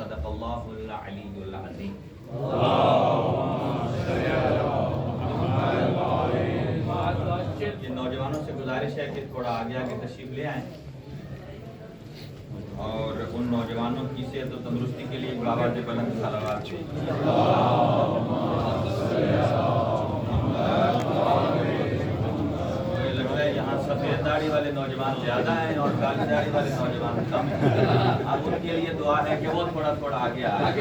صدق اللہ العلی العظیم۔ جن نوجوانوں سے گزارش ہے کہ تھوڑا آگے آگے تشریف لے آئیں اور ان نوجوانوں کی صحت و تندرستی کے لیے بآواز بلند صلوات یہاں سفید داڑھی والے نوجوان زیادہ ہیں اور کالی داڑھی والے نوجوان کم ہیں۔ اب ان کے لیے دعا ہے کہ وہ تھوڑا تھوڑا آگے آئے۔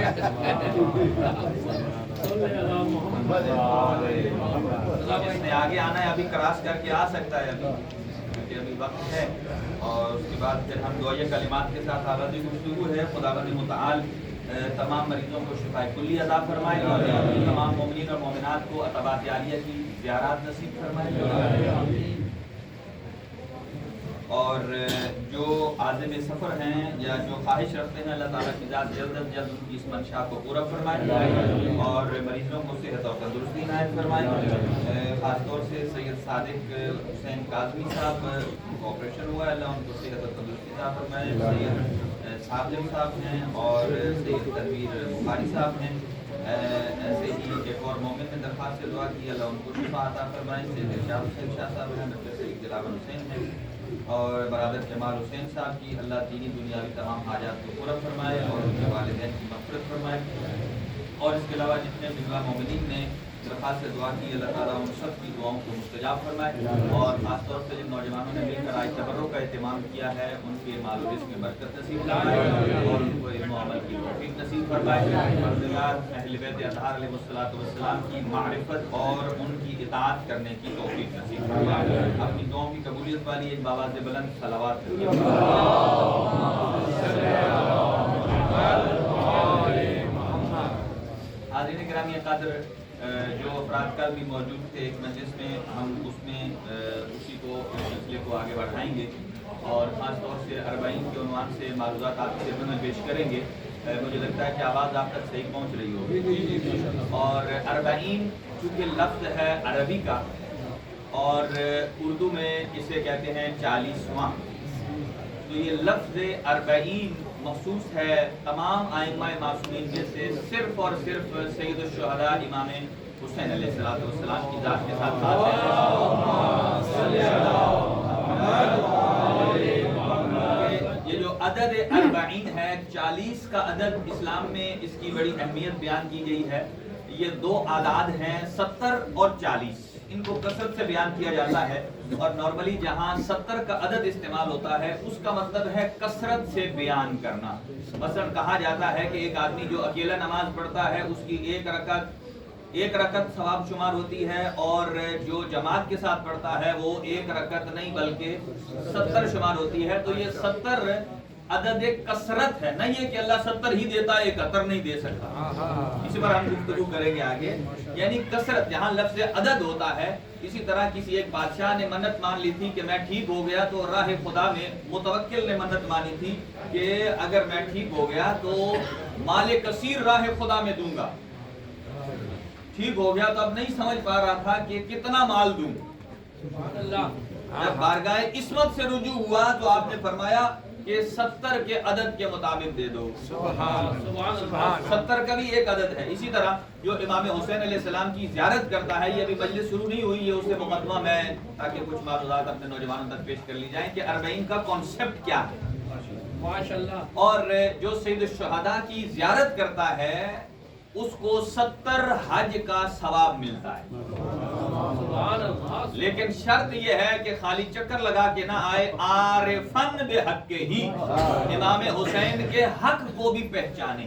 جس نے آگے آنا ہے ابھی کراس کر کے آ سکتا ہے، ابھی ابھی وقت ہے، اور اس کے بعد پھر ہم دعائے کلمات کے ساتھ آغازی گفتگو ہے۔ خداوند متعال تمام مریضوں کو شفاء کلی عطا فرمائے اور تمام مومنین اور مومنات کو عطبات عالیہ کی زیارات نصیب فرمائے، اور جو عازم سفر ہیں یا جو خواہش رکھتے ہیں اللہ تعالیٰ کی ذات جلد از جلد ان کی اس منشا کو پورا فرمائے اور مریضوں کو صحت اور تندرستی عنایت فرمائے۔ خاص طور سے سید صادق حسین کاظمی صاحب آپریشن ہوا ہے، اللہ ان کو صحت اور تندرستی عطا فرمائے۔ سید صادق صاحب ہیں اور سید تنویر بخاری صاحب ہیں۔ ایسے ہی ایک اور مومن نے درخواست سے دعا کی، اللہ ان کو شفا عطا فرمائے۔ سید ارشاد حسین شاہ صاحب ہیں، ڈاکٹر سید دلاور حسین ہیں اور برادر جمال حسین صاحب کی اللہ دینی دنیاوی تمام حاجات کو پورا فرمائے اور ان کے والدین کی مغفرت فرمائے۔ اور اس کے علاوہ جتنے بھی مومنین نے درخواست سے دعا کی، اللہ تعالیٰ ان سب کی دعاؤں کو مستجاب فرمائے، اور خاص طور سے جن نوجوانوں نے مل کر آج تبرک کا اہتمام کیا ہے ان کے مال و رزق میں برکت نصیب فرمائے اور ان کو علم و عمل کی توفیق نصیب فرمائے۔ پروردگار اہل بیت اطہار علیہ الصلوۃ والسلام کی معرفت اور ان کی اطاعت کرنے کی توفیق نصیب فرمائے۔ اپنی دعاؤں کی قبولیت والی ایک بآواز بلند صلوات حاضرین گرامی قدر، جو افراد کل بھی موجود تھے ایک مجلس میں، ہم اس میں اسی سلسلے کو آگے بڑھائیں گے اور خاص طور سے 40 کے عنوان سے معروضات آپ کی خدمت میں پیش کریں گے۔ مجھے لگتا ہے کہ آواز آپ تک صحیح پہنچ رہی ہوگی، اور 40 چونکہ لفظ ہے عربی کا اور اردو میں اسے کہتے ہیں 40واں، تو یہ لفظ 40 مخصوص ہے تمام ائمہ معصومین میں سے صرف اور صرف سید الشہداء امام حسین علیہ السلام کی ذات کے ساتھ یہ جو عدد 40 ہے، 40 کا عدد اسلام میں اس کی بڑی اہمیت بیان کی گئی ہے۔ یہ دو اعداد ہیں 70 اور 40، ان کو کثرت سے بیان کیا جاتا ہے، اور نارملی جہاں 70 کا عدد استعمال ہوتا ہے اس کا مطلب ہے کثرت سے بیان کرنا۔ مثلا کہا جاتا ہے کہ ایک آدمی جو اکیلا نماز پڑھتا ہے اس کی ایک رکعت ثواب شمار ہوتی ہے، اور جو جماعت کے ساتھ پڑھتا ہے وہ ایک رکعت نہیں بلکہ 70 شمار ہوتی ہے۔ تو یہ 70 عدد کثرت ہے، نہیں ہے کہ اللہ 70 ہی دیتا ہے 71 نہیں دے سکتا، اسی پر ہم گفتگو کریں گے آگے۔ یعنی کثرت جہاں لفظ عدد ہوتا ہے، اسی طرح کسی ایک بادشاہ نے منت مان لی تھی کہ میں ٹھیک ہو گیا، تو راہ خدا میں متوکل نے منت مانی تھی کہ اگر میں ٹھیک ہو گیا تو مال کثیر راہ خدا میں دوں گا۔ ٹھیک ہو گیا تو اب نہیں سمجھ پا رہا تھا کہ کتنا مال دوں۔ جب بارگاہ عصمت سے رجوع ہوا تو آپ نے فرمایا کہ 70 کے عدد کے مطابق دے دو۔ 70 کا بھی ایک عدد ہے۔ اسی طرح جو امام حسین علیہ السلام کی زیارت کرتا ہے، یہ ابھی مجلس شروع نہیں ہوئی، یہ اس سے مقدمہ میں تاکہ کچھ معلومات اپنے نوجوانوں تک پیش کر لی جائیں کہ 40 کا کانسیپٹ کیا ہے۔ اور جو سید الشہداء کی زیارت کرتا ہے اس کو 70 حج کا ثواب ملتا ہے، لیکن شرط یہ ہے کہ خالی چکر لگا کے نہ آئے، عارفن بحق ہی، امام حسین کے حق کو بھی پہچانے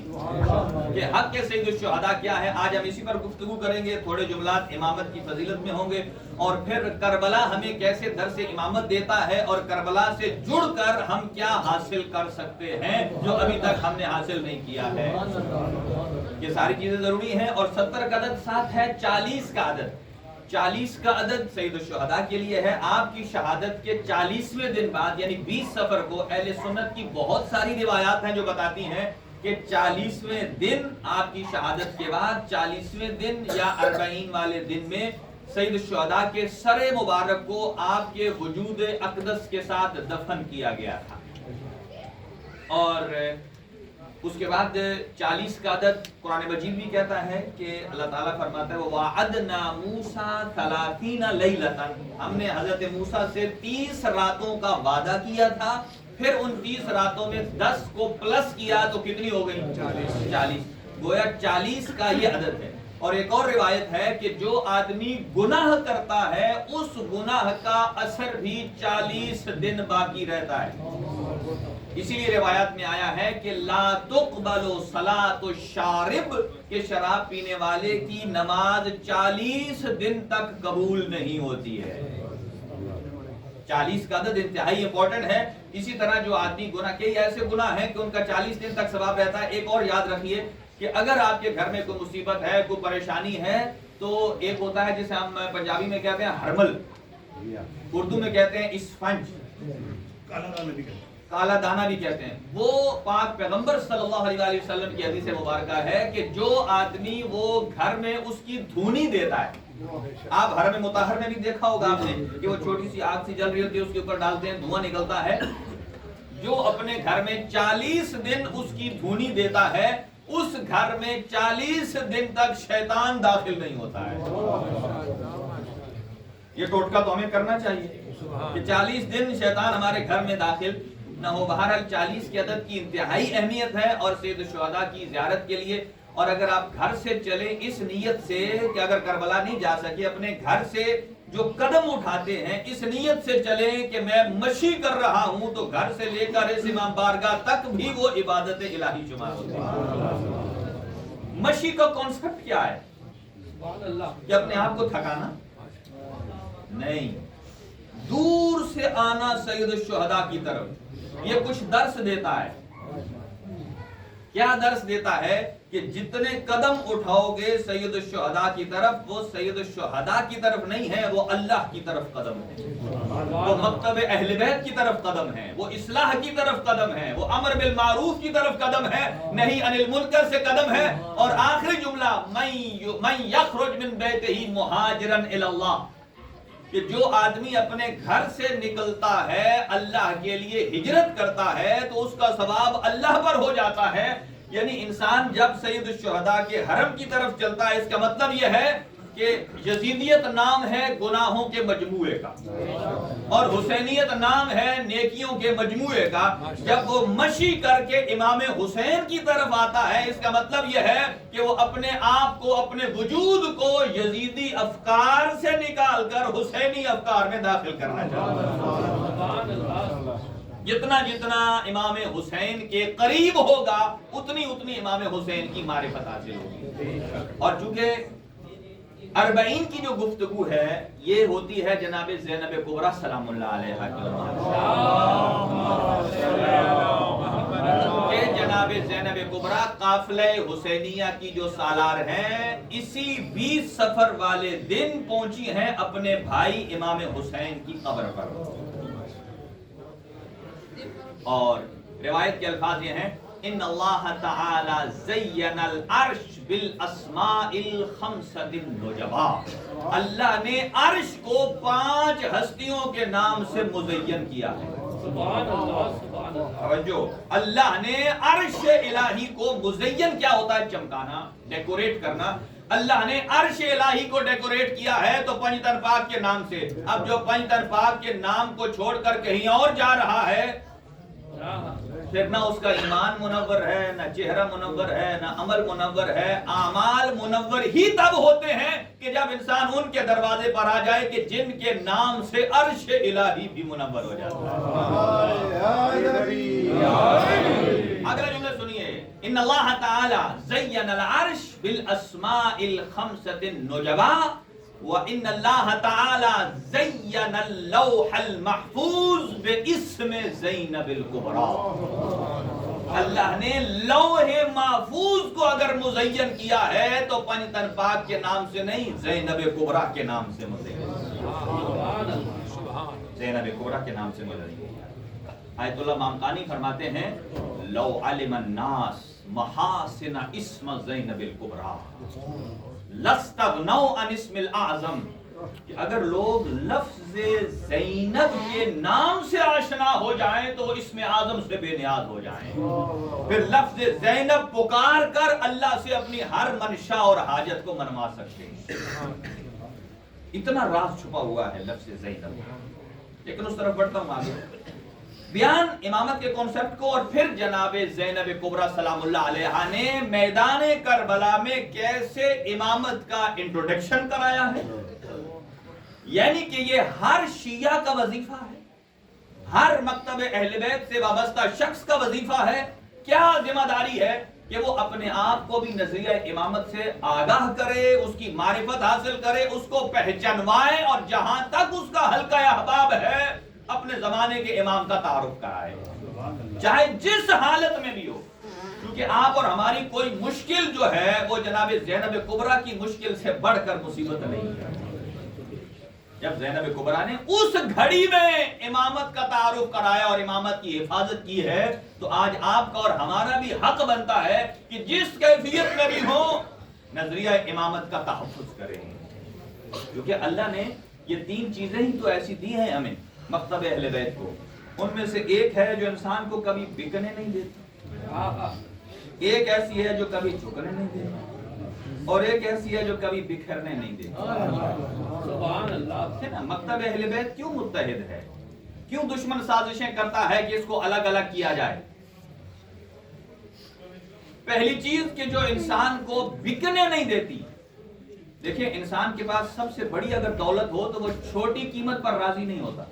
کہ حق کے سید الشہداء کیا ہے۔ آج ہم اسی پر گفتگو کریں گے، تھوڑے جملات امامت کی فضیلت میں ہوں گے، اور پھر کربلا ہمیں کیسے درس امامت دیتا ہے اور کربلا سے جڑ کر ہم کیا حاصل کر سکتے ہیں جو ابھی تک ہم نے حاصل نہیں کیا ہے۔ یہ ساری چیزیں ضروری ہیں۔ اور 70 کا عدد ساتھ ہے 40 کا عدد۔ 40 کا عدد سید الشہداء کے لیے ہے۔ آپ کی شہادت کے 40ویں دن بعد یعنی 20 صفر کو اہل سنت کی بہت ساری روایات ہیں جو بتاتی ہیں کہ 40ویں دن آپ کی شہادت کے بعد 40ویں دن یا 40 والے دن میں سید الشہداء کے سر مبارک کو آپ کے وجود اقدس کے ساتھ دفن کیا گیا تھا۔ اور اس کے بعد 40 کا عدد قرآن مجید بھی کہتا ہے کہ اللہ تعالیٰ فرماتا ہے وَوَعَدْنَا مُوسَىٰ 30 لَيْلَةً، ہم نے حضرت موسیٰ سے 30 راتوں کا وعدہ کیا تھا، پھر ان 30 راتوں میں 10 کو پلس کیا تو کتنی ہو گئی؟ 40۔ گویا 40 کا یہ عدد ہے۔ اور ایک اور روایت ہے کہ جو آدمی گناہ کرتا ہے اس گناہ کا اثر بھی 40 دن باقی رہتا ہے۔ اسی لیے روایات میں آیا ہے کہ لا تقبل صلاۃ الشارب، کہ شراب پینے والے کی نماز 40 دن تک قبول نہیں ہوتی ہے۔ 40 کا عدد انتہائی امپورٹنٹ ہے۔ اسی طرح جو آدمی گناہ، کئی ایسے گناہ ہیں کہ ان کا 40 دن تک ثواب رہتا ہے۔ ایک اور یاد رکھیے کہ اگر آپ کے گھر میں کوئی مصیبت ہے، کوئی پریشانی ہے، تو ایک ہوتا ہے جسے ہم پنجابی میں کہتے ہیں ہرمل، اردو میں کہتے ہیں اسفنج، کالا دانہ بھی کہتے ہیں۔ وہ پاک پیغمبر صلی اللہ علیہ وسلم کی حدیث مبارکہ ہے کہ جو آدمی وہ گھر میں اس کی دھونی دیتا ہے، آپ حرم مطہر میں بھی دیکھا ہوگا آپ نے کہ وہ چھوٹی سی آگ سی جل رہی ہوتی ہے، اس کے اوپر ڈالتے ہیں، دھواں نکلتا ہے۔ جو اپنے گھر میں 40 دن اس کی دھونی دیتا ہے، اس گھر میں 40 دن تک شیطان داخل نہیں ہوتا ہے۔ یہ ٹوٹکا تو ہمیں کرنا چاہیے کہ 40 دن شیطان ہمارے گھر میں داخل نہ ہو۔ بہرحال 40 کے عدد کی انتہائی اہمیت ہے اور سید الشہداء کی زیارت کے لیے۔ اور اگر آپ گھر سے چلیں اس نیت سے کہ اگر کربلا نہیں جا سکے، اپنے گھر سے جو قدم اٹھاتے ہیں اس نیت سے چلیں کہ میں مشی کر رہا ہوں، تو گھر سے لے کر اس امام بارگاہ تک بھی وہ عبادت الہی شمار ہوتی ہے۔ مشی کا کانسیپٹ کیا ہے؟ کہ اپنے آپ کو تھکانا نہیں، دور سے آنا سید الشہداء کی طرف۔ یہ کچھ درس دیتا ہے۔ کیا درس دیتا ہے؟ کہ جتنے قدم اٹھاؤ گے سید الشہداء کی طرف، وہ سید الشہداء کی طرف نہیں ہے، وہ اللہ کی طرف قدم ہے، وہ مکتب اہل بیت کی طرف قدم ہے، وہ اصلاح کی طرف قدم ہے، وہ امر بالمعروف کی طرف قدم ہے، نہی عن المنکر سے قدم ہے۔ اور آخری جملہ من یخرج من بیتہ مہاجرا الی اللہ، کہ جو آدمی اپنے گھر سے نکلتا ہے اللہ کے لیے ہجرت کرتا ہے تو اس کا ثواب اللہ پر ہو جاتا ہے۔ یعنی انسان جب سید الشہداء کے حرم کی طرف چلتا ہے، اس کا مطلب یہ ہے کہ یزیدیت نام ہے گناہوں کے مجموعے کا، اور حسینیت نام ہے نیکیوں کے مجموعے کا۔ جب وہ مشی کر کے امام حسین کی طرف آتا ہے، اس کا مطلب یہ ہے کہ وہ اپنے آپ کو، اپنے وجود کو یزیدی افکار سے نکال کر حسینی افکار میں داخل کرنا چاہتا ہے۔ جتنا جتنا امام حسین کے قریب ہوگا اتنی اتنی امام حسین کی معرفت حاصل ہوگی۔ اور چونکہ 40 کی جو گفتگو ہے یہ ہوتی ہے جناب زینب کبریٰ سلام اللہ علیہا کی۔ کہ جناب زینب کبریٰ قافلہ حسینیہ کی جو سالار ہیں، اسی 20 صفر والے دن پہنچی ہیں اپنے بھائی امام حسین کی قبر پر۔ اور روایت کے الفاظ یہ ہیں ان اللہ تعالی زین العرش بالاسماء الخمسۃ النجباء، اللہ نے عرش کو 5 ہستیوں کے نام سے مزین کیا ہے۔ سبحان اللہ، سبحان اللہ۔ اللہ نے عرش الہی کو مزین، کیا ہوتا ہے؟ چمکانا، ڈیکوریٹ کرنا۔ اللہ نے عرش الہی کو ڈیکوریٹ کیا ہے تو پنج تن پاک کے نام سے۔ اب جو پنج تن پاک کے نام کو چھوڑ کر کہیں اور جا رہا ہے، پھر نہ اس کا ایمان منور ہے، نہ چہرہ منور ہے، نہ عمل منور ہے۔ اعمال منور ہی تب ہوتے ہیں کہ جب انسان ان کے دروازے پر آ جائے کہ جن کے نام سے عرش الہی بھی منور ہو جاتا ہے۔ اگلا جملہ سنیے، ان اللہ تعالی زین العرش بالاسماء الخمسۃ النجباء وَإِنَّ اللَّهَ تَعَالَى زَيَّنَ اللَّوْحَ الْمَحْفُوظ بِاسْمِ زَيْنَبِ الْكُبْرَى، اللہ نے لوح محفوظ کو اگر مزین کیا ہے تو پنج تن پاک کے نام سے نہیں، زینب کبریٰ کے نام سے مزین، زینب کبریٰ کے نام سے مزین۔ آیت اللہ مامقانی فرماتے ہیں لو علم الناس محاسن اسم زینب الکبریٰ لاستغنوا عن اسم الاعظم کہ اگر لوگ لفظ زینب کے نام سے آشنا ہو جائیں تو وہ اسم اعظم سے بے نیاز ہو جائیں، پھر لفظ زینب پکار کر اللہ سے اپنی ہر منشا اور حاجت کو منوا سکتے ہیں۔ اتنا راز چھپا ہوا ہے لفظ زینب۔ لیکن اس طرف بڑھتا ہوں آگے، بیان امامت کے کانسیپٹ کو، اور پھر جناب زینب کبریٰ سلام اللہ علیہا نے میدان کربلا میں کیسے امامت کا انٹروڈکشن کرایا ہے، یعنی کہ یہ ہر شیعہ کا وظیفہ ہے، ہر مکتب اہل بیت سے وابستہ شخص کا وظیفہ ہے، کیا ذمہ داری ہے کہ وہ اپنے آپ کو بھی نظریہ امامت سے آگاہ کرے، اس کی معرفت حاصل کرے، اس کو پہچانوائے، اور جہاں تک اس کا حلقہ احباب ہے اپنے زمانے کے امام کا تعارف کرائے، چاہے جس حالت میں بھی ہو، کیونکہ آپ اور ہماری کوئی مشکل جو ہے وہ جناب زینب کبریٰ کی مشکل سے بڑھ کر مصیبت نہیں ہے۔ جب زینب کبریٰ نے اس گھڑی میں امامت کا تعارف کرایا اور امامت کی حفاظت کی ہے، تو آج آپ کا اور ہمارا بھی حق بنتا ہے کہ جس کیفیت میں بھی ہو نظریہ امامت کا تحفظ کریں، کیونکہ اللہ نے یہ تین چیزیں ہی تو ایسی دی ہیں ہمیں مکتب اہل بیت کو، ان میں سے ایک ہے جو انسان کو کبھی بکنے نہیں دیتی، ایک ایسی ہے جو کبھی جھکنے نہیں دیتی، اور ایک ایسی ہے جو کبھی بکھرنے نہیں دیتی۔ سبحان اللہ۔ مکتب اہل بیت کیوں متحد ہے، کیوں دشمن سازشیں کرتا ہے کہ اس کو الگ الگ کیا جائے؟ پہلی چیز کہ جو انسان کو بکنے نہیں دیتی۔ دیکھیں انسان کے پاس سب سے بڑی اگر دولت ہو تو وہ چھوٹی قیمت پر راضی نہیں ہوتا۔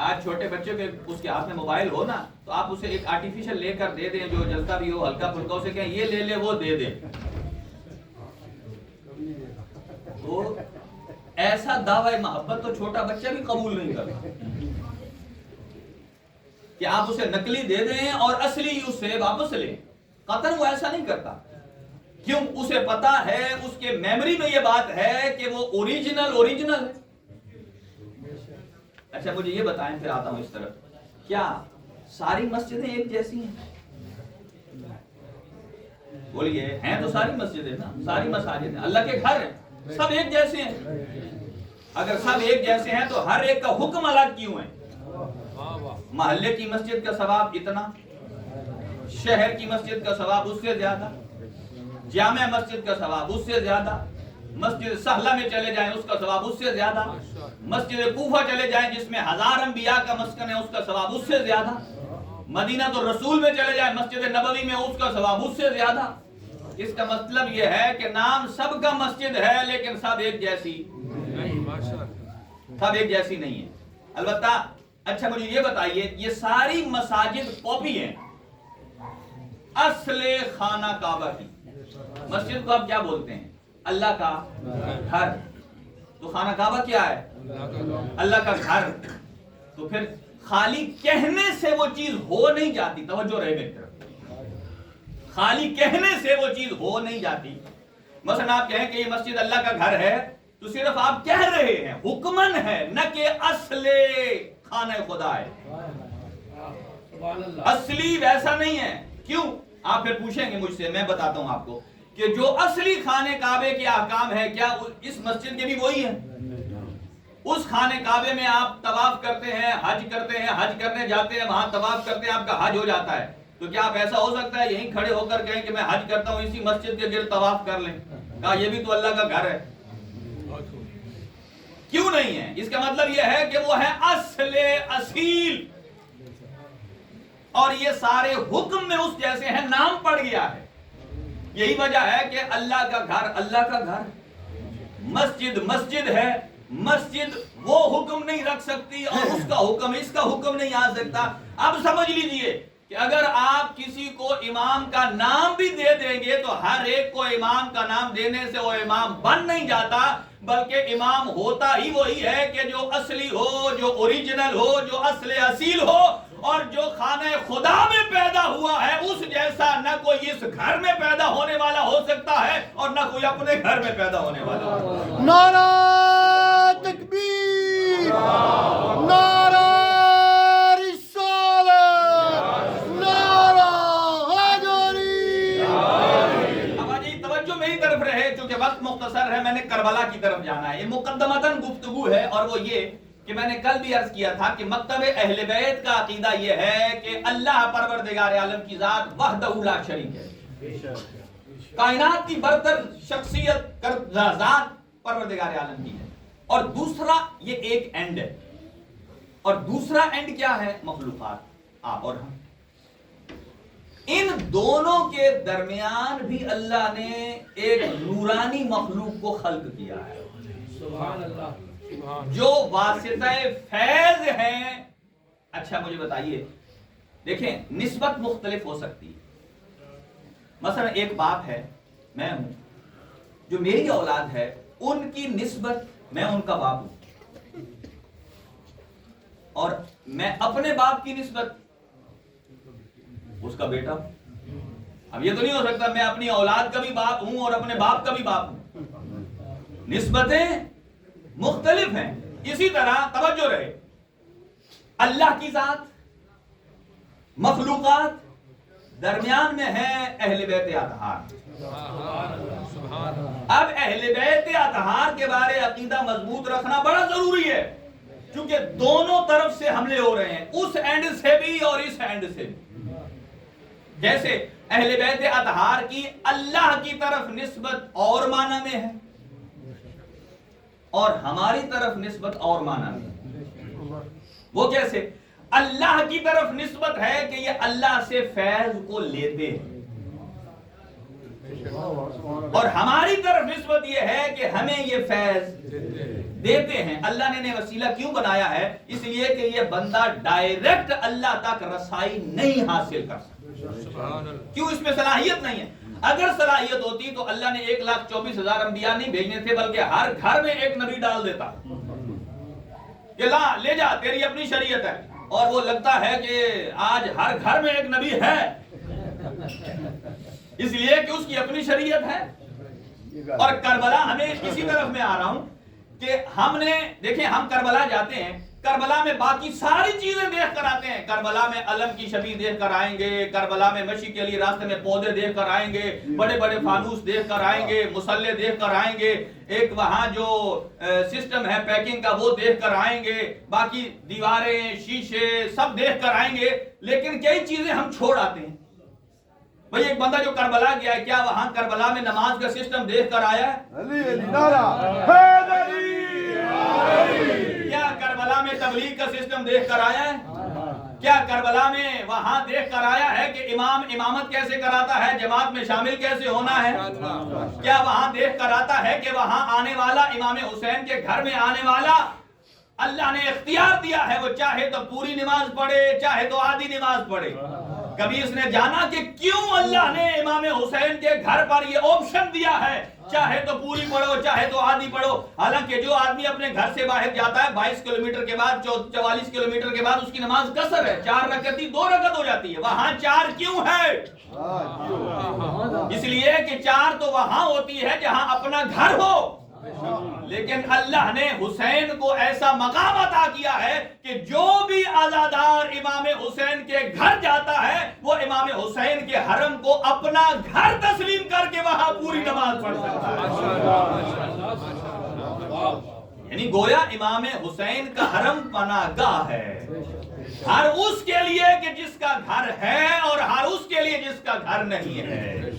آج چھوٹے بچے کے اس کے ہاتھ میں موبائل ہو نا تو آپ اسے ایک آرٹیفیشل لے کر دے دیں جو جلتا بھی ہو، ہلکا پھلکا، اسے کہیں یہ لے لے وہ دے دے، تو ایسا دعوی محبت تو چھوٹا بچہ بھی قبول نہیں کرتا کہ آپ اسے نقلی دے دیں اور اصلی اسے واپس لیں۔ قطعاً وہ ایسا نہیں کرتا، کیوں؟ اسے پتا ہے، اس کے میموری میں یہ بات ہے کہ وہ اوریجنل ہے۔ اچھا مجھے یہ بتائیں، پھر آتا ہوں اس طرف، کیا ساری مسجدیں ایک جیسی ہیں؟ بولیے، ہیں تو ساری مسجدیں نا، ساری مساجد ہیں، اللہ کے گھر ہیں، سب ایک جیسے ہیں۔ اگر سب ایک جیسے ہیں تو ہر ایک کا حکم الگ کیوں ہے؟ محلے کی مسجد کا ثواب اتنا، شہر کی مسجد کا ثواب اس سے زیادہ، جامع مسجد کا ثواب اس سے زیادہ، مسجد سہلہ میں چلے جائیں اس کا ثواب اس سے زیادہ، مسجد کوفہ چلے جائیں جس میں 1000 انبیاء کا مسکن ہے اس کا ثواب اس سے زیادہ، مدینہ تو رسول میں چلے جائیں مسجد نبوی میں اس کا ثواب اس سے زیادہ۔ اس کا مطلب یہ ہے کہ نام سب کا مسجد ہے لیکن سب ایک جیسی نہیں ہے۔ البتہ اچھا مجھے یہ بتائیے، یہ ساری مساجد کاپی ہیں اصل خانہ کعبہ کی۔ مسجد کو آپ کیا بولتے ہیں؟ اللہ کا گھر۔ تو خانہ کعبہ کیا ہے؟ اللہ کا گھر۔ تو پھر خالی کہنے سے وہ چیز ہو نہیں جاتی، توجہ رہے میری طرف، خالی کہنے سے وہ چیز ہو نہیں جاتی۔ مثلا آپ کہیں کہ یہ مسجد اللہ کا گھر ہے تو صرف آپ کہہ رہے ہیں، حکمن ہے، نہ کہ اصل خانہ خدا ہے۔ اصلی ویسا نہیں ہے۔ کیوں؟ آپ پھر پوچھیں گے مجھ سے، میں بتاتا ہوں آپ کو کہ جو اصلی خانہ کعبے کے احکام ہے کیا اس مسجد کے بھی وہی ہیں؟ اس خانہ کعبے میں آپ طواف کرتے ہیں، حج کرتے ہیں، حج کرنے جاتے ہیں، وہاں طواف کرتے ہیں، آپ کا حج ہو جاتا ہے، تو کیا آپ ایسا ہو سکتا ہے یہیں کھڑے ہو کر کہیں کہ میں حج کرتا ہوں اسی مسجد کے گرد طواف کر لیں؟ کہا یہ بھی تو اللہ کا گھر ہے۔ کیوں نہیں ہے؟ اس کا مطلب یہ ہے کہ وہ ہے اصل اصیل، اور یہ سارے حکم میں اس جیسے ہیں، نام پڑ گیا ہے۔ یہی وجہ ہے کہ اللہ کا گھر اللہ کا گھر، مسجد مسجد ہے۔ مسجد وہ حکم نہیں رکھ سکتی اور اس کا حکم اس کا حکم نہیں آ سکتا۔ اب سمجھ لیجئے کہ اگر آپ کسی کو امام کا نام بھی دے دیں گے تو ہر ایک کو امام کا نام دینے سے وہ امام بن نہیں جاتا، بلکہ امام ہوتا ہی وہی ہے کہ جو اصلی ہو، جو اوریجنل ہو، جو اصل اصیل ہو، اور جو خانہ خدا میں پیدا ہوا ہے اس جیسا نہ کوئی اس گھر میں پیدا ہونے والا ہو سکتا ہے اور نہ کوئی اپنے گھر میں پیدا ہونے والا ہو۔ نعرہ تکبیر، نعرہ رسالت، نعرہ حیدری۔ اب آجی توجہ میری طرف رہے چونکہ وقت مختصر مختصر ہے، میں نے کربلا کی طرف جانا ہے. یہ مقدمتاً گفتگو ہے، اور وہ یہ کہ میں نے کل بھی عرض کیا تھا کہ مکتب اہل بیت کا عقیدہ یہ ہے کہ اللہ پروردگار عالم کی ذات وحدہ لا شریک ہے. کائنات کی برتر شخصیت ذات پروردگار عالم کی ہے. اور دوسرا یہ ایک اینڈ ہے، اور دوسرا اینڈ کیا ہے؟ مخلوقات، آپ اور ہم. ان دونوں کے درمیان بھی اللہ نے ایک نورانی مخلوق کو خلق کیا ہے، سبحان اللہ، جو واسطہ فیض ہیں. اچھا مجھے بتائیے، دیکھیں نسبت مختلف ہو سکتی ہے. مثلا ایک باپ ہے، میں ہوں، جو میری اولاد ہے ان کی نسبت میں ان کا باپ ہوں، اور میں اپنے باپ کی نسبت اس کا بیٹا ہوں. اب یہ تو نہیں ہو سکتا میں اپنی اولاد کا بھی باپ ہوں اور اپنے باپ کا بھی باپ ہوں. نسبتیں مختلف ہیں. اسی طرح توجہ رہے، اللہ کی ذات، مخلوقات، درمیان میں ہے اہل بیت اطہار. اب اہل بیت اطہار کے بارے عقیدہ مضبوط رکھنا بڑا ضروری ہے، کیونکہ دونوں طرف سے حملے ہو رہے ہیں، اس اینڈ سے بھی اور اس اینڈ سے بھی. جیسے اہل بیت اطہار کی اللہ کی طرف نسبت اور معنی میں ہے، اور ہماری طرف نسبت اور معنی میں ہے. وہ کیسے؟ اللہ کی طرف نسبت ہے کہ یہ اللہ سے فیض کو لیتے ہیں، اور ہماری طرف نسبت یہ ہے کہ ہمیں یہ فیض دیتے ہیں. اللہ نے وسیلہ کیوں بنایا ہے؟ اس لیے کہ یہ بندہ ڈائریکٹ اللہ تک رسائی نہیں حاصل کر سکتا. کیوں؟ اس میں صلاحیت نہیں ہے. اگر صلاحیت ہوتی تو اللہ نے 1,24,000 انبیاء نہیں بھیجنے تھے، بلکہ ہر گھر میں ایک نبی ڈال دیتا کہ لا لے جا تیری اپنی شریعت ہے. اور وہ لگتا ہے کہ آج ہر گھر میں ایک نبی ہے، اس لیے کہ اس کی اپنی شریعت ہے. اور کربلا ہمیں اسی طرف میں آ رہا ہوں کہ ہم نے دیکھیں، ہم کربلا جاتے ہیں، کربلا میں باقی ساری چیزیں دیکھ کر آتے ہیں. کربلا میں علم کی شبیہ دیکھ کر آئیں گے، کربلا میں مشی کے لیے راستے میں پودے دیکھ کر آئیں گے، بڑے بڑے فانوس دیکھ کر آئیں گے، مسلح دیکھ کر آئیں گے، ایک وہاں جو سسٹم ہے پیکنگ کا وہ دیکھ کر آئیں گے، باقی دیواریں، شیشے سب دیکھ کر آئیں گے. لیکن کئی چیزیں ہم چھوڑ آتے ہیں. بھئی ایک بندہ جو کربلا گیا ہے، کیا وہاں کربلا میں نماز کا سسٹم دیکھ کر آیا ہے؟ علی علی نعرہ حیدری. کیا کربلا میں تبلیغ کا سسٹم دیکھ کر آیا ہے؟ کیا کربلا میں وہاں دیکھ کر آیا ہے کہ امام امامت کیسے کراتا ہے، جماعت میں شامل کیسے ہونا ہے؟ کیا وہاں دیکھ کر آتا ہے کہ وہاں آنے والا، امام حسین کے گھر میں آنے والا، اللہ نے اختیار دیا ہے وہ چاہے تو پوری نماز پڑھے چاہے تو آدھی نماز پڑھے؟ کبھی اس نے جانا کہ کیوں اللہ نے امام حسین کے گھر پر یہ آپشن دیا ہے چاہے تو پوری پڑھو چاہے تو آدھی پڑھو؟ حالانکہ جو آدمی اپنے گھر سے باہر جاتا ہے 22 کلومیٹر کے بعد 44 کلومیٹر کے بعد اس کی نماز قصر ہے، 4 رکعت 2 رکعت ہو جاتی ہے. وہاں 4 کیوں ہے؟ اس لیے کہ 4 تو وہاں ہوتی ہے جہاں اپنا گھر ہو. لیکن اللہ نے حسین کو ایسا مقام عطا کیا ہے کہ جو بھی عزادار امام حسین کے گھر جاتا ہے وہ امام حسین کے حرم کو اپنا گھر تسلیم کر کے وہاں پوری نماز پڑھ سکتا ہے. یعنی گویا امام حسین کا حرم پناہ گاہ ہے، ہر اس کے لیے کہ جس کا گھر ہے اور ہر اس کے لیے جس کا گھر نہیں ہے.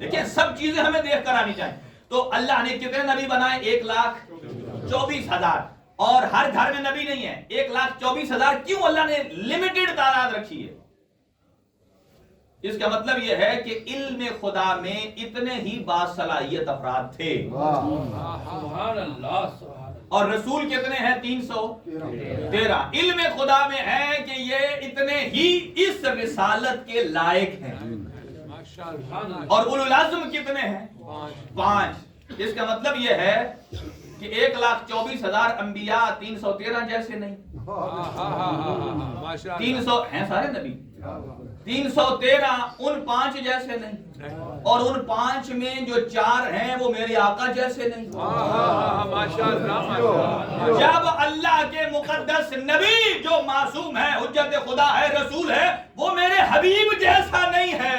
دیکھیں سب چیزیں ہمیں دیکھ کر آنی چاہیے. تو اللہ نے کتنے نبی بنائے؟ 1,24,000. اور ہر گھر میں نبی نہیں ہے. 1,24,000 کیوں اللہ نے لمیٹڈ تعداد رکھی ہے؟ اس کا مطلب یہ ہے کہ علم خدا میں اتنے ہی باصلاحیت افراد تھے. سبحان اللہ. اور رسول کتنے ہیں؟ 313. علم خدا میں ہے کہ یہ اتنے ہی اس رسالت کے لائق ہیں. اور اولو العزم کتنے ہیں؟ 5. اس کا مطلب یہ ہے کہ 1,24,000 انبیاء 313 جیسے نہیں. 300 ہیں سارے نبی، 313 ان 5 جیسے نہیں، اور ان 5 میں جو 4 ہیں وہ میرے آقا جیسے نہیں. جب اللہ کے مقدس نبی جو معصوم ہے، حجت خدا ہے، رسول ہے، وہ میرے حبیب جیسا نہیں ہے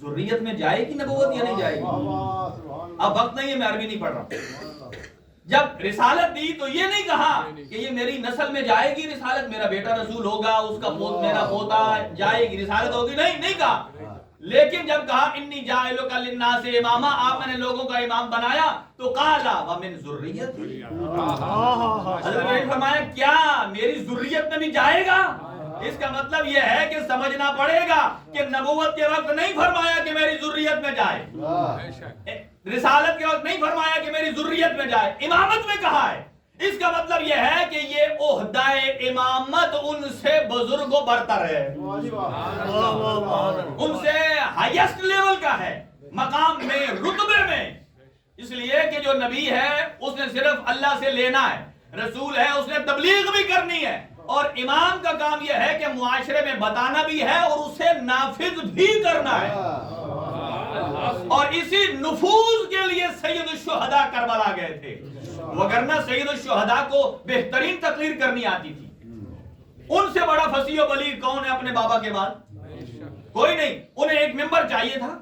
ذریت میں جائے گی نبوت یا نہیں جائے گی؟ اب وقت نہیں ہے، میں عربی نہیں پڑھ رہا. جب رسالت دی تو یہ نہیں کہا کہ یہ میری نسل میں جائے گی رسالت، میرا بیٹا رسول ہوگا، اس کا پوت میرا پوتا جائے گی رسالت ہوگی، نہیں کہا. لیکن جب کہا انی جاعلک للناس اماما، آپ میں نے لوگوں کا امام بنایا، تو قال ومن ذریتی، حضرت نے فرمایا کیا میری ذریت میں بھی جائے گا؟ اس کا مطلب یہ ہے کہ سمجھنا پڑے گا کہ نبوت کے وقت نہیں فرمایا کہ میری ذریت میں جائے، رسالت کے وقت نہیں فرمایا کہ میری ذریت میں جائے، امامت میں کہا ہے. اس کا مطلب یہ ہے کہ یہ عہدہ امامت ان سے بزرگ و برتر ہے، ان سے ہائیسٹ لیول کا ہے مقام میں، رتبے میں. اس لیے کہ جو نبی ہے اس نے صرف اللہ سے لینا ہے، رسول ہے اس نے تبلیغ بھی کرنی ہے، اور امام کا کام یہ ہے کہ معاشرے میں بتانا بھی ہے اور اسے نافذ بھی کرنا ہے. اور اسی نفوذ کے لیے سید الشہداء کربلا گئے تھے، وگرنہ سید الشہداء کو بہترین تقریر کرنی آتی تھی. ان سے بڑا فصیح و بلیغ کون ہے اپنے بابا کے بعد؟ کوئی نہیں. انہیں ایک ممبر چاہیے تھا،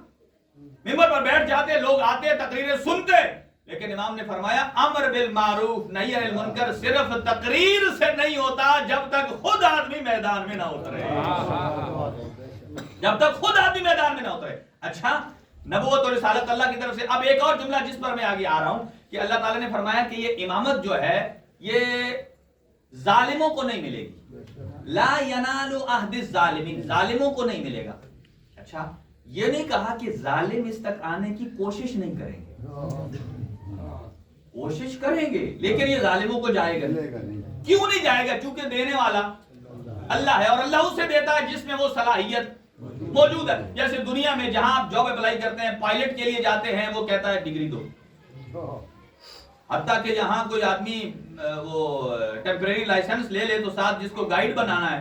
ممبر پر بیٹھ جاتے، لوگ آتے تقریریں سنتے، لیکن امام نے فرمایا امر بالمعروف نہی عن المنکر صرف تقریر سے نہیں ہوتا جب تک خود آدمی میدان میں نہ اترے، جب تک خود آدمی میدان میں نہ اترے. اچھا، نبوت اور رسالت اللہ کی طرف سے. اب ایک اور جملہ جس پر میں آگے آ رہا ہوں کہ اللہ تعالیٰ نے فرمایا کہ یہ امامت جو ہے یہ ظالموں کو نہیں ملے گی، لا ینال عہد الظالمین، ظالموں کو نہیں ملے گا. اچھا، یہ نہیں کہا کہ ظالم اس تک آنے کی کوشش نہیں کریں گے، کوشش کریں گے لیکن یہ ظالموں کو جائے گا نہیں. کیوں نہیں جائے گا؟ چونکہ دینے والا اللہ ہے، اور اللہ اسے دیتا ہے جس میں وہ صلاحیت موجود ہے. جیسے دنیا میں جہاں آپ جاب اپلائی کرتے ہیں، پائلٹ کے لیے جاتے ہیں، وہ کہتا ہے ڈگری دو. حتیٰ کہ یہاں کوئی آدمی وہ ٹیمپریری لائسنس لے لے تو ساتھ جس کو گائیڈ بنانا ہے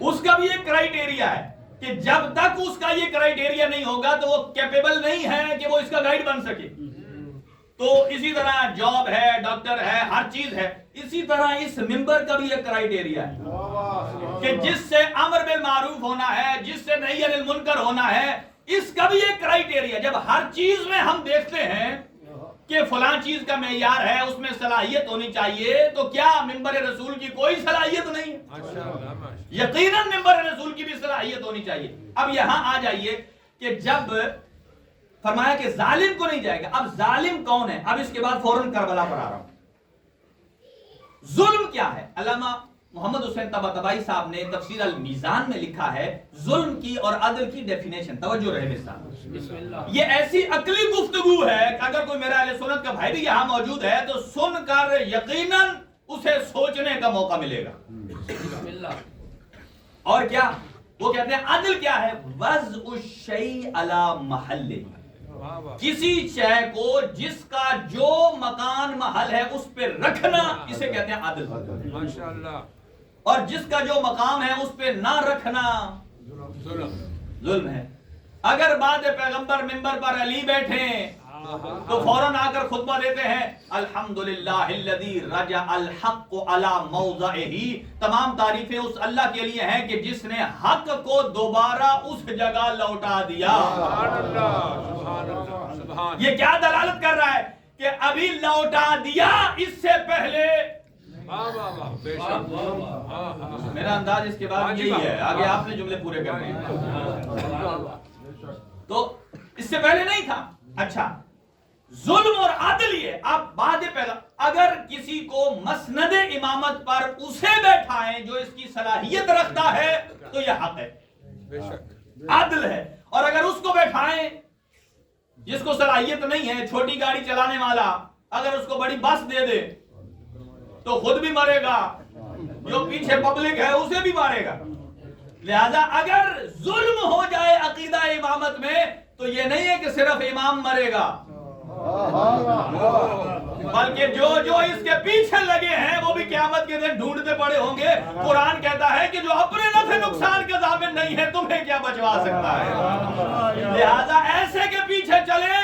اس کا بھی ایک کرائیٹیریا ہے کہ جب تک اس کا یہ کرائیٹیریا نہیں ہوگا تو وہ کیپیبل نہیں ہے کہ وہ اس کا گائیڈ بن سکے. تو اسی طرح جاب ہے، ڈاکٹر ہے، ہر چیز ہے. اسی طرح اس ممبر کا بھی ایک کرائیٹیریا ہے کہ جس سے امر بالمعروف ہونا ہے، جس سے نہی عن المنکر ہونا ہے، اس کا بھی ایک کرائیٹیریا. جب ہر چیز میں ہم دیکھتے ہیں کہ فلاں چیز کا معیار ہے، اس میں صلاحیت ہونی چاہیے، تو کیا ممبر رسول کی کوئی صلاحیت نہیں ہے؟ یقیناً ممبر رسول کی بھی صلاحیت ہونی چاہیے. اب یہاں آ جائیے کہ جب فرمایا کہ ظالم کو نہیں جائے گا، اب ظالم کون ہے؟ اب اس کے بعد فوراً کربلا پر آ رہا ہوں. ظلم کیا ہے؟ علامہ محمد حسین طباطبائی صاحب نے تفسیر المیزان میں لکھا ہے ظلم کی اور عدل کی ڈیفینیشن. توجہ رہے میرے ساتھ، یہ ایسی عقلی گفتگو ہے کہ اگر کوئی میرا اہل سنت کا بھائی بھی یہاں موجود ہے تو سن کر یقیناً اسے سوچنے کا موقع ملے گا. اور کیا وہ کہتے ہیں عدل کیا ہے؟ وضع الشیء علی محلہ، کسی شے کو جس کا جو مکان محل ہے اس پہ رکھنا، اسے کہتے ہیں عدل. ماشاءاللہ. اور جس کا جو مقام ہے اس پہ نہ رکھنا ظلم ہے. اگر بعد پیغمبر منبر پر علی بیٹھے تو فوراً آ کر خطبہ دیتے ہیں الحمدللہ الذی رجع الحق علی موضعہ، تمام تعریفیں اس اللہ کے لیے ہیں کہ جس نے حق کو دوبارہ اس جگہ لوٹا دیا. یہ کیا دلالت کر رہا ہے کہ ابھی لوٹا دیا، اس سے پہلے. میرا انداز اس کے بعد یہی ہے، آگے آپ نے جملے پورے کرنے ہیں. تو اس سے پہلے نہیں تھا. اچھا، ظلم اور عدل یہ اب بعد پیغام. اگر کسی کو مسند امامت پر اسے بیٹھائیں جو اس کی صلاحیت رکھتا ہے تو یہ حق ہے، عدل ہے. اور اگر اس کو بیٹھائیں جس کو صلاحیت نہیں ہے، چھوٹی گاڑی چلانے والا، اگر اس کو بڑی بس دے دے تو خود بھی مرے گا، جو پیچھے پبلک ہے اسے بھی مارے گا. لہذا اگر ظلم ہو جائے عقیدہ امامت میں تو یہ نہیں ہے کہ صرف امام مرے گا، بلکہ جو اس کے پیچھے لگے ہیں وہ بھی قیامت کے دن ڈھونڈتے پڑے ہوں گے. قرآن کہتا ہے کہ جو اپنے نفع نقصان کے ضامن نہیں ہے تمہیں کیا بچوا سکتا ہے. لہذا ایسے کے پیچھے چلے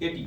80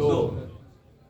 2।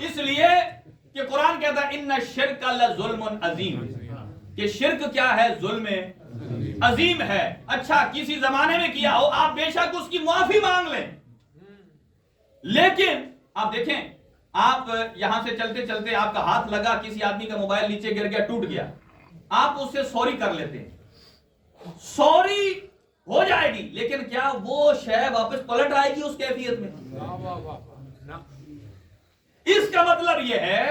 اس لیے کہ قرآن کہتا ہے ان الشرک لظلم عظیم، کہ شرک کیا ہے؟ ظلم عظیم ہے۔ اچھا کسی زمانے میں کیا ہو آپ بے شک اس کی معافی مانگ لیں، لیکن آپ دیکھیں آپ یہاں سے چلتے چلتے آپ کا ہاتھ لگا کسی آدمی کا موبائل نیچے گر گیا ٹوٹ گیا، آپ اس سے سوری کر لیتے ہیں، سوری ہو جائے گی، لیکن کیا وہ شے واپس پلٹ آئے گی اس کیفیت میں؟ اس کا مطلب یہ ہے،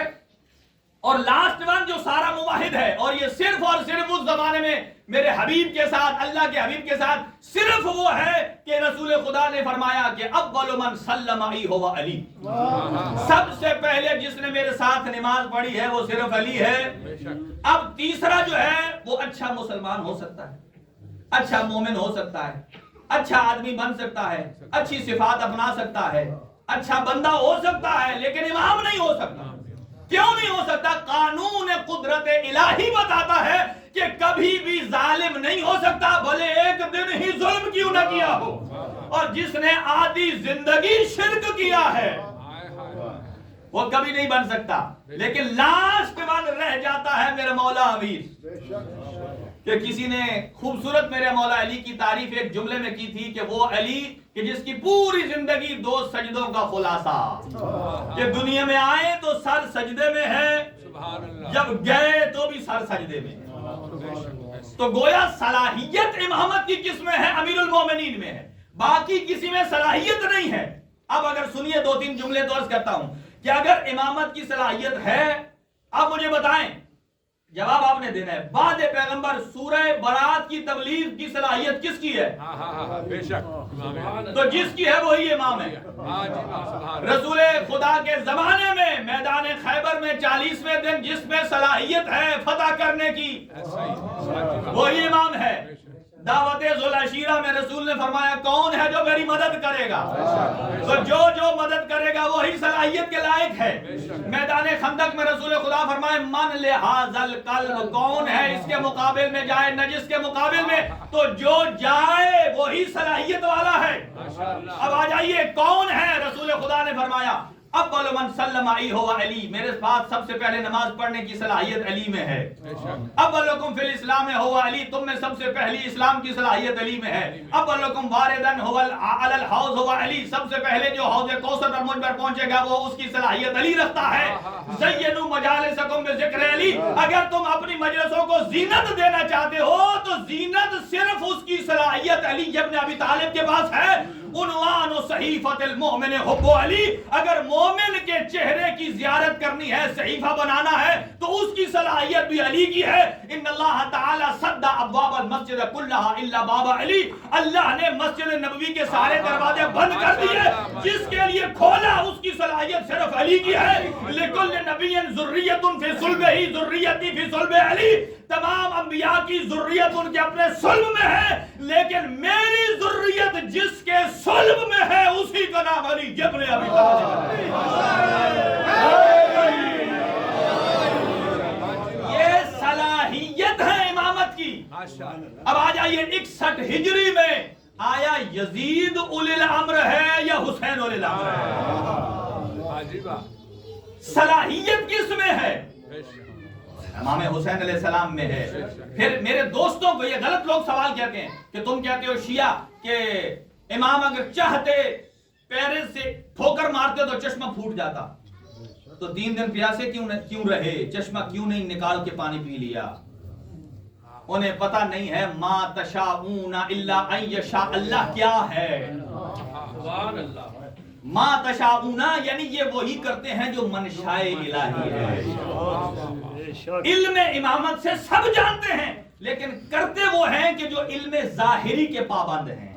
اور لاسٹ ون جو سارا موحد ہے، اور یہ صرف اور صرف اس زمانے میں میرے حبیب کے ساتھ، اللہ کے حبیب کے ساتھ صرف وہ ہے کہ رسول خدا نے فرمایا کہ اول من سلم علی ہوا علی، سب سے پہلے جس نے میرے ساتھ نماز پڑھی ہے وہ صرف علی ہے۔ اب تیسرا جو ہے وہ اچھا مسلمان ہو سکتا ہے، اچھا مومن ہو سکتا ہے، اچھا آدمی بن سکتا ہے، اچھی صفات اپنا سکتا ہے، اچھا بندہ ہو سکتا ہے، لیکن امام نہیں ہو سکتا۔ کیوں نہیں ہو سکتا؟ قانون قدرت الہی بتاتا ہے کہ کبھی بھی ظالم نہیں ہو سکتا، بھلے ایک دن ہی ظلم کیوں نہ کیا ہو، اور جس نے آدھی زندگی شرک کیا ہے وہ کبھی نہیں بن سکتا۔ لیکن لاسٹ ون رہ جاتا ہے میرا مولا امیر، کہ کسی نے خوبصورت میرے مولا علی کی تعریف ایک جملے میں کی تھی کہ وہ علی کہ جس کی پوری زندگی 2 سجدوں کا خلاصہ، کہ دنیا میں آئے تو سر سجدے میں ہے، جب گئے تو بھی سر سجدے میں ہے۔ تو گویا صلاحیت امامت کی کس میں ہے؟ امیر المومنین میں ہے، باقی کسی میں صلاحیت نہیں ہے۔ اب اگر سنیے 2-3 جملے تو عرض کرتا ہوں کہ اگر امامت کی صلاحیت ہے، اب مجھے بتائیں، جواب آپ نے دینا ہے، بعد پیغمبر سورہ برات کی تبلیغ کی صلاحیت کس کی ہے؟ بے شک تو جس کی ہے وہی امام ہے۔ رسول خدا کے زمانے میں میدان خیبر میں 40ویں دن جس میں صلاحیت ہے فتح کرنے کی وہی امام ہے۔ دعوت ذوالعشیرہ میں رسول نے فرمایا کون ہے جو میری مدد کرے گا؟ تو جو مدد کرے گا وہی صلاحیت کے لائق ہے۔ میدان خندق میں رسول خدا فرمائے من لہذا القلب، کون ہے اس کے مقابل میں جائے نہ جس کے مقابل میں، تو جو جائے وہی صلاحیت والا ہے۔ اب آ جائیے کون ہے؟ رسول خدا نے فرمایا اول من سلم علی ہوا علی، میرے پاس سب سے پہلے نماز پڑھنے کی صلاحیت علی میں ہے۔ اولکم فی الاسلام ہوا علی، تم میں سب سے پہلی اسلام کی صلاحیت علی میں ہے۔ اولکم واردن ہوا علی الحوض ہوا علی، سب سے پہلے جو حوض کوثر پر مجھ پر پہنچے گا وہ اس کی صلاحیت علی رکھتا ہے۔ زینوا مجالسکم بذکر علی، اگر تم اپنی مجلسوں کو زینت دینا چاہتے ہو تو زینت صرف اس کی صلاحیت علی ابن ابی طالب کے پاس ہے۔ عنوان صحیفۃ المؤمن حب علی، اگر مومن کے چہرے کی زیارت کرنی ہے، صحیفہ بنانا ہے تو اس کی صلاحیت بھی علی کی ہے۔ ان اللہ تعالی سد ابواب المسجد کلھا الا باب علی، اللہ نے مسجد نبوی کے سارے دروازے بند کر دیے، جس کے لیے کھولا اس کی صلاحیت صرف علی کی ہے۔ لکل نبی ذریۃ فی صلبہ ذریتی فی صلب علی، تمام انبیاء کی ذریت ان کے اپنے صلب میں ہے، لیکن میری ذریت جس کے صلب میں ہے اسی کا نام علی ابن ابی طالب ہے۔ یہ صلاحیت ہے امامت کی۔ اب آ جائیے 61 ہجری میں آیا یزید اولی الامر ہے یا حسین اولی الامر ہے؟ صلاحیت کس میں ہے؟ امام حسین علیہ السلام میں ہے۔ پھر میرے دوستوں کو یہ غلط لوگ سوال کہتے ہیں کہ تم کہتے ہو شیعہ کہ امام اگر چاہتے پیرے سے ٹھوکر مارتے تو چشمہ پھوٹ جاتا، تو 3 دن پیاسے کیوں رہے، چشمہ کیوں نہیں نکال کے پانی پی لیا؟ انہیں پتہ نہیں ہے ما تشاءون الا ان یشاء اللہ کیا ہے۔ ما تشاءون یعنی یہ وہی کرتے ہیں جو منشائے الہی ہے۔ علم امامت سے سب جانتے ہیں، لیکن کرتے وہ ہیں کہ جو علم ظاہری کے پابند ہیں،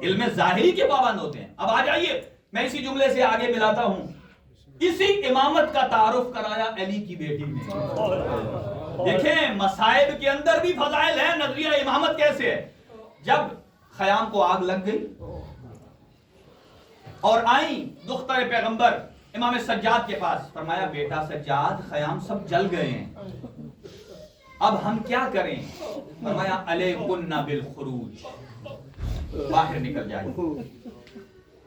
علم ظاہری کے پابند ہوتے ہیں۔ اب آ جائیے میں اسی جملے سے آگے ملاتا ہوں، اسی امامت کا تعارف کرایا علی کی بیٹی نے۔ دیکھیں مصائب کے اندر بھی فضائل ہیں، نظریہ امامت کیسے ہے۔ جب خیام کو آگ لگ گئی اور آئیں دختر پیغمبر امام سجاد کے پاس، فرمایا بیٹا سجاد خیام سب جل گئے ہیں، اب ہم کیا کریں؟ فرمایا علیکن بالخروج، باہر نکل جائیں۔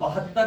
72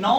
9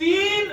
3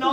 9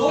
2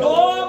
2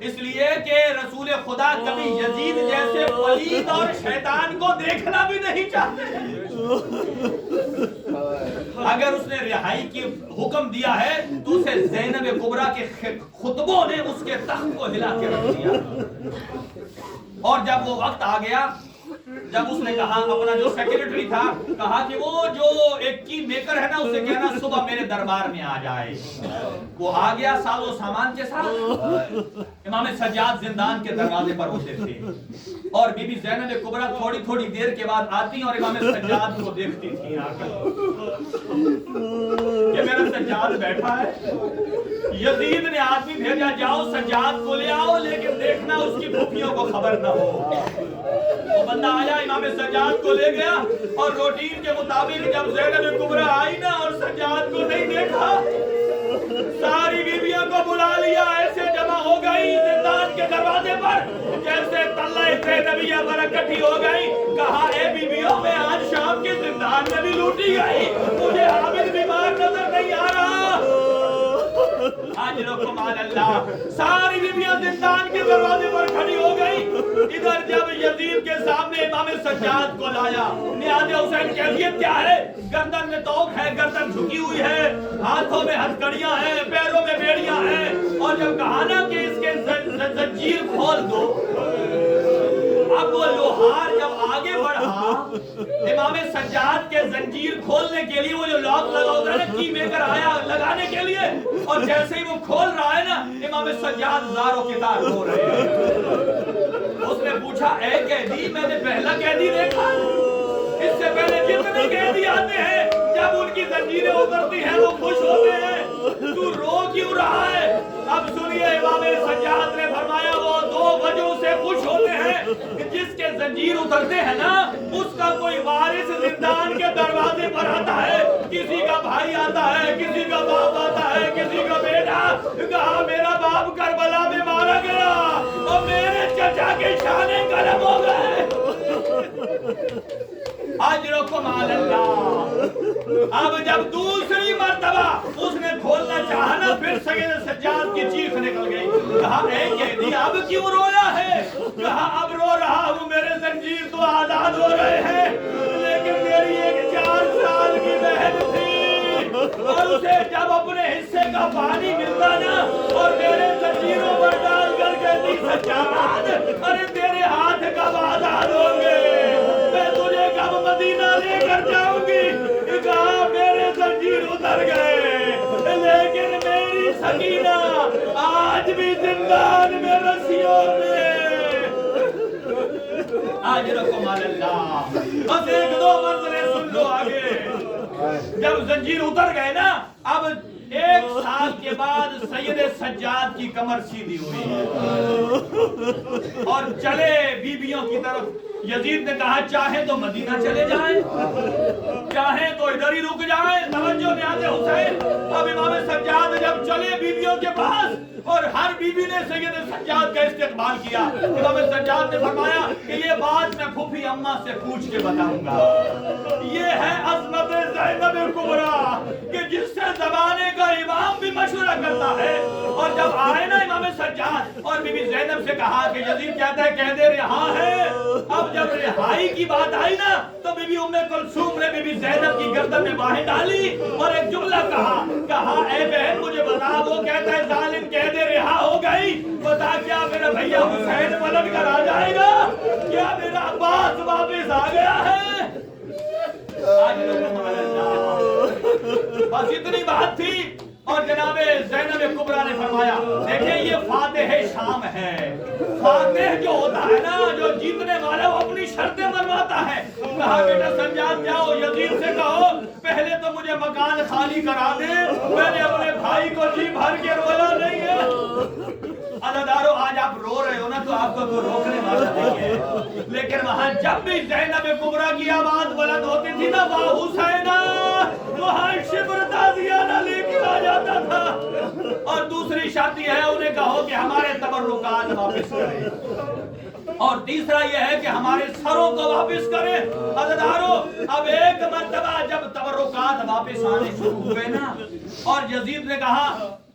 اس لیے کہ رسول خدا کبھی یزید جیسے پلید اور شیطان کو دیکھنا بھی نہیں چاہتے. اگر اس نے رہائی کی حکم دیا ہے تو اسے زینب کبریٰ کے خطبوں نے اس کے تخت کو ہلا کے رکھ دیا. اور جب وہ وقت آ گیا, جب اس نے کہا, اپنا جو سیکریٹری تھا, کہا کہ وہ جو ایک کی میکر ہے نا, اسے کہنا صبح میرے دربار میں آ جائے. وہ آ گیا ساز و سامان کے ساتھ. امام سجاد زندان کے دروازے پر ہوتے تھے اور بی بی زینب کبریٰ تھوڑی تھوڑی دیر کے بعد آتی اور امام سجاد کو دیکھتی تھی آ کر کہ میرا سجاد بیٹھا ہے. یزید نے آدمی بھیجا, جاؤ سجاد کو لے آؤ, لیکن دیکھنا اس کی پھوپھیوں کو خبر نہ ہو. وہ بندہ آیا, امام سجاد کو لے گیا اور روٹین کے مطابق جب زینب کبریٰ آئی نا اور سجاد کو نہیں دیکھا, ساری بیویوں کو بلا لیا, ایسے جمع ہو گئی زندان کے دروازے پر جیسے تلہ زینبیہ پر اکٹھی ہو گئی. کہا اے بیویوں, میں آج شام کے زندان میں بھی لوٹی گئی, مجھے عابد بیمار نظر نہیں آ رہا. اجرکم علی اللہ. ساری بیویاں زندان کے دروازے پر کھڑی ہو گئی. ادھر جب یزید کے سامنے امام سجاد کو لایا, نیاز حسین کیفیت کیا ہے؟ گردن میں توق ہے, گردن جھکی ہوئی ہے, ہاتھوں میں ہتھکڑیاں ہیں, پیروں میں بیڑیاں ہیں, اور جب کہا نا کہ اس کے زنجیر کھول دو, اب وہ لوہار جب آگے بڑھا امام سجاد کے زنجیر کھولنے کے لیے, وہ جو لاک لگا ہوتا ہے نا, کی میکر آیا لگانے کے لیے, اور جیسے ہی وہ کھول رہا ہے نا, امام سجاد زاروں کے تار ہو رہے ہیں. اس نے پوچھا, اے قیدی, میں نے پہلا قیدی دیکھا, اس سے پہلے جتنے قیدی آتے ہیں جب ان کی زنجیریں اترتی ہیں وہ خوش ہوتے ہیں, تو رو کیوں رہا ہے؟ اب سنیے, امام سجاد نے فرمایا وہ دو وجہوں سے خوش ہوتے ہیں کہ جس کے زنجیر اترتے ہیں نا, اس کا کوئی وارث زندان کے دروازے پر آتا ہے, کسی کا بھائی آتا ہے, کسی کا باپ آتا ہے, کسی کا بیٹا. کہا میرا باپ کربلا میں مارا گیا اور میرے چچا کے شانے قلم ہو گئے. اجرکم علی اللہ. اب جب دوسری مرتبہ اس نے کھولنا چاہا نا, پھر سید سجاد کی چیخ نکل گئی. کہا اے قیدی, اب کیوں رویا ہے؟ کہا اب رو رہا ہوں, میرے زنجیر تو آزاد ہو رہے ہیں, لیکن میری ایک 4 سال کی بہن تھی, اور اسے جب اپنے حصے کا پانی ملتا نا اور میرے زنجیروں پر ڈال کر کہتی سجاد, ارے تیرے ہاتھ کب آزاد ہوں گے, میں تجھے کب مدینہ لے کر جاؤں گی. کہا میرے زنجیر اتر گئے, لیکن میری سکینہ آج بھی زندان میں رسیوں میں. اجرکم علی اللہ. بس 1-2 منزلیں سن لو آگے. جب زنجیر اتر گئے نا, اب 1 سال کے بعد سید سجاد کی کمر سیدھی ہوئی ہے اور چلے بیویوں کی طرف. یزید نے کہا چاہے تو مدینہ چلے جائیں, چاہے تو ادھر ہی رک جائیں. توجہ نیاز حسین. اب امام سجاد جب چلے بیویوں کے پاس, اور ہر بیوی نے سید سجاد کا استقبال کیا, امام سجاد نے فرمایا کہ یہ بات میں پھوپھی اماں سے پوچھ کے بتاؤں گا. یہ ہے عظمت زینب کبریٰ کہ جس سے زمانے کا امام بھی مشورہ کرتا ہے. اور جب آئے نا امام سجاد اور بی بی زینب سے کہا کہ یزید کہتا ہے کہہ دے رہا ہے. اب جب رہائی کی بات آئی نا, تو بی بی ام کلثوم نے بی بی زینب کی گردن میں باہیں ڈالی اور ایک جملہ کہا اے بہن مجھے بتا, وہ کہتا ہے ظالم کہہ دے رہا ہو گئی, بتا کیا میرا بھیا حسین پلٹ کر آ جائے گا, کیا میرا عباس واپس آ گیا ہے؟ بس اتنی بات تھی. اور جناب زینب کبریٰ نے فرمایا دیکھیں یہ فاتح شام ہے. فاتح جو ہوتا ہے نا, جو جیتنے والا, وہ اپنی شرطیں منواتا ہے. کہا بیٹا سجاد جاؤ, یزید سے کہو پہلے تو مجھے مکان خالی کرا دے, میں نے اپنے بھائی کو جی بھر کے رویا نہیں ہے. عزادارو آج آپ رو رہے ہو نا, تو آپ کو تو روکنے والا نہیں ہے, لیکن وہاں جب بھی زینب کبریٰ کی آواز بلند ہوتی تھی نا, واہ حسینہ, وہاں شبر تازیانہ لے کے آ جاتا تھا. اور دوسری شرط یہ ہے, انہیں کہو کہ ہمارے تبرکات واپس کریں, اور تیسرا یہ ہے کہ ہمارے سروں کو واپس کریں. عزادارو اب ایک مرتبہ جب تبرکات واپس آنے شروع ہوئے نا, اور یزید نے کہا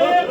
1